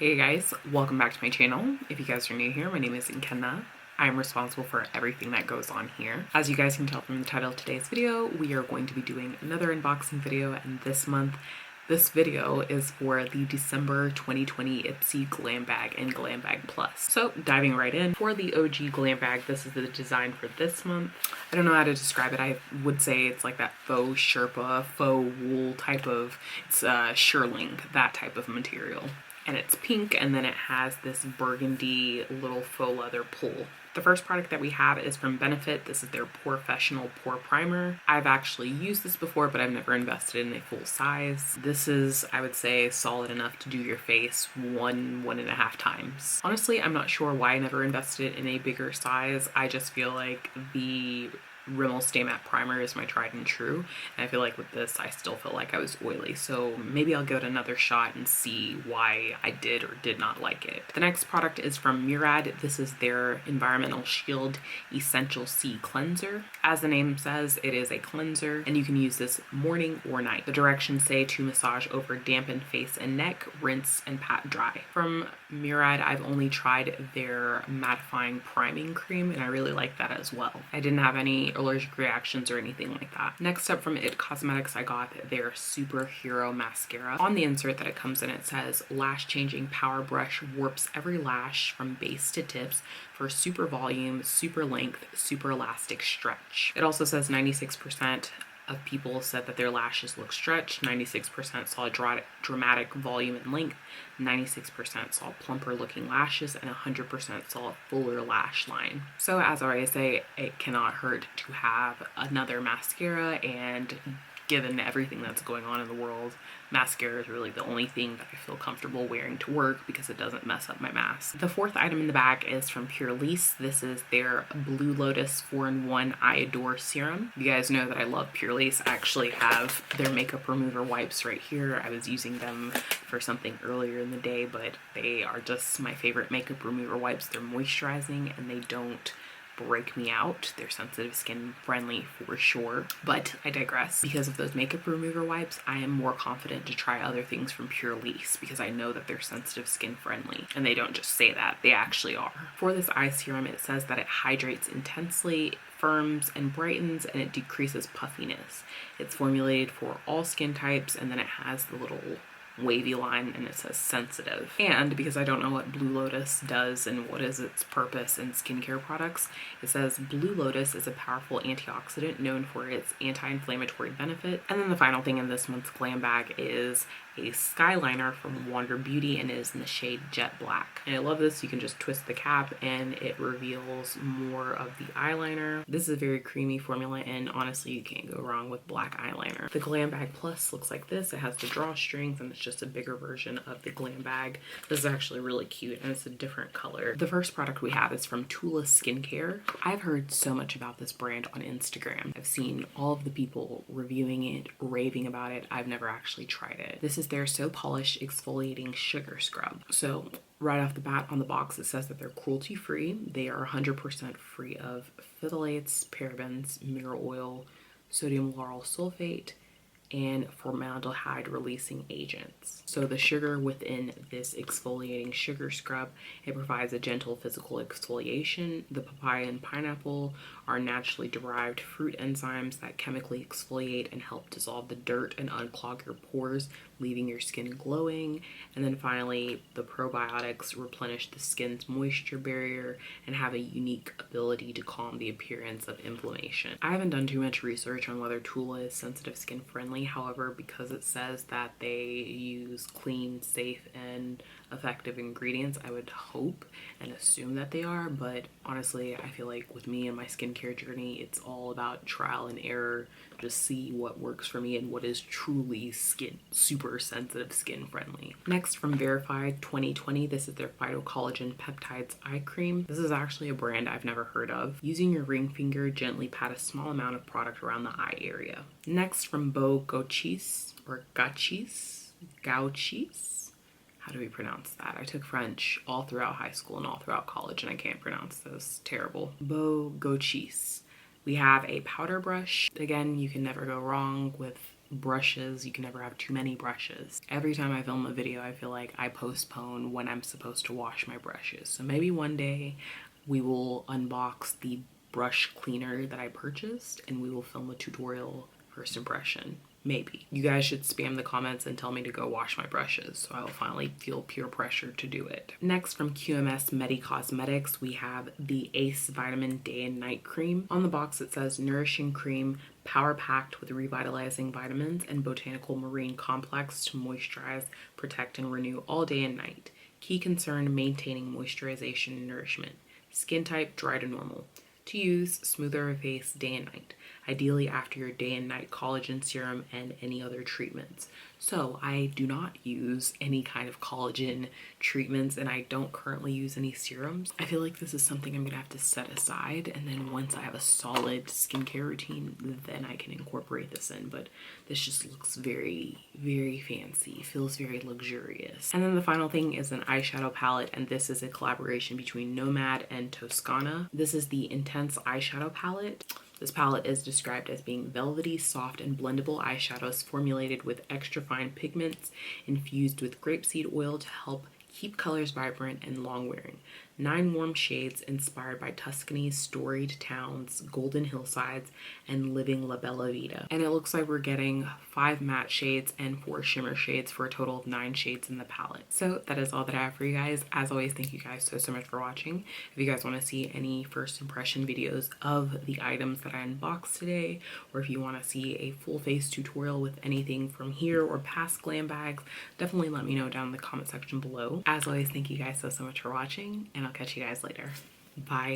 Hey guys, welcome back to my channel. If you guys are new here, my name is Nkenna. I'm responsible for everything that goes on here. As you guys can tell from the title of today's video, we are going to be doing another unboxing video, and this month, this video is for the December 2020 Ipsy Glam Bag and Glam Bag Plus. So diving right in, for the OG Glam Bag, this is the design for this month. I don't know how to describe it. I would say it's like that faux Sherpa, faux wool type of, it's shearling, that type of material. And it's pink, and then it has this burgundy little faux leather pull. The first product that we have is from Benefit. This is their Professional Pore Primer. I've actually used this before, but I've never invested in a full size. This is, I would say, solid enough to do your face one and a half times. Honestly, I'm not sure why I never invested in a bigger size. I just feel like the Rimmel Stay Matte Primer is my tried and true, and I feel like with this I still feel like I was oily, so maybe I'll give it another shot and see why I did or did not like it. The next product is from Murad. This is their Environmental Shield Essential C Cleanser. As the name says, it is a cleanser, and you can use this morning or night. The directions say to massage over dampened face and neck, rinse and pat dry. From Murad, I've only tried their mattifying priming cream, and I really like that as well. I didn't have any allergic reactions or anything like that. Next up, from IT Cosmetics, I got their Superhero Mascara. On the insert that it comes in, it says lash changing power brush warps every lash from base to tips for super volume, super length, super elastic stretch. It also says 96% of people said that their lashes look stretched, 96% saw dramatic volume and length, 96% saw plumper looking lashes, and 100% saw a fuller lash line. So as I always say, it cannot hurt to have another mascara, and given everything that's going on in the world, mascara is really the only thing that I feel comfortable wearing to work because it doesn't mess up my mask. The fourth item in the bag is from Pure Lease. This is their Blue Lotus 4-in-1 I Adore Serum. You guys know that I love Pure Lease. I actually have their makeup remover wipes right here. I was using them for something earlier in the day, but they are just my favorite makeup remover wipes. They're moisturizing and they don't break me out. They're sensitive skin friendly for sure, but I digress. Because of those makeup remover wipes, I am more confident to try other things from Pure Lease because I know that they're sensitive skin friendly, and they don't just say that, they actually are. For this eye serum, it says that it hydrates intensely, firms and brightens, and it decreases puffiness. It's formulated for all skin types, and then it has the little wavy line and it says sensitive. And because I don't know what Blue Lotus does and what is its purpose in skincare products, it says Blue Lotus is a powerful antioxidant known for its anti-inflammatory benefit. And then the final thing in this month's Glam Bag is a skyliner from Wander Beauty, and it is in the shade Jet Black. And I love this. You can just twist the cap and it reveals more of the eyeliner. This is a very creamy formula, and honestly you can't go wrong with black eyeliner. The Glam Bag Plus looks like this. It has the drawstrings and it's just a bigger version of the Glam Bag. This is actually really cute and it's a different color. The first product we have is from Tula Skincare. I've heard so much about this brand on Instagram. I've seen all of the people reviewing it, raving about it. I've never actually tried it. This is their So Polish Exfoliating Sugar Scrub. So right off the bat on the box, it says that they're cruelty free. They are 100% free of phthalates, parabens, mineral oil, sodium lauryl sulfate, and formaldehyde releasing agents. So the sugar within this exfoliating sugar scrub, it provides a gentle physical exfoliation. The papaya and pineapple are naturally derived fruit enzymes that chemically exfoliate and help dissolve the dirt and unclog your pores, leaving your skin glowing. And then finally, the probiotics replenish the skin's moisture barrier and have a unique ability to calm the appearance of inflammation. I haven't done too much research on whether Tula is sensitive skin friendly. However, because it says that they use clean, safe, and effective ingredients, I would hope and assume that they are. But honestly, I feel like with me and my skincare journey, it's all about trial and error. Just see what works for me and what is truly super sensitive skin friendly. Next, from Verified 2020, this is their Phytocollagen Peptides Eye Cream. This is actually a brand I've never heard of. Using your ring finger, gently pat a small amount of product around the eye area. Next, from Bo Gauchis or Gauchis. How do we pronounce that? I took French all throughout high school and all throughout college, and I can't pronounce this. Terrible. Bo Gauchis. We have a powder brush. Again, you can never go wrong with brushes. You can never have too many brushes. Every time I film a video, I feel like I postpone when I'm supposed to wash my brushes. So maybe one day we will unbox the brush cleaner that I purchased and we will film a tutorial first impression. Maybe. You guys should spam the comments and tell me to go wash my brushes so I'll finally feel peer pressure to do it. Next, from QMS Medi Cosmetics, we have the Ace Vitamin Day and Night Cream. On the box it says nourishing cream, power packed with revitalizing vitamins and botanical marine complex to moisturize, protect, and renew all day and night. Key concern, maintaining moisturization and nourishment. Skin type, dry to normal. To use, smooth over face day and night, ideally after your day and night collagen serum and any other treatments. So I do not use any kind of collagen treatments and I don't currently use any serums. I feel like this is something I'm gonna have to set aside, and then once I have a solid skincare routine, then I can incorporate this in. But this just looks very, very fancy. It feels very luxurious. And then the final thing is an eyeshadow palette, and this is a collaboration between Nomad and Toscana. This is the Intense eyeshadow palette. This palette is described as being velvety, soft, and blendable eyeshadows formulated with extra fine pigments infused with grapeseed oil to help keep colors vibrant and long-wearing. 9 warm shades inspired by Tuscany's storied towns, golden hillsides, and living La Bella Vita. And it looks like we're getting 5 matte shades and 4 shimmer shades for a total of 9 shades in the palette. So that is all that I have for you guys. As always, thank you guys so much for watching. If you guys want to see any first impression videos of the items that I unboxed today, or if you want to see a full face tutorial with anything from here or past glam bags, definitely let me know down in the comment section below. As always, thank you guys so much for watching, and I'll catch you guys later. Bye.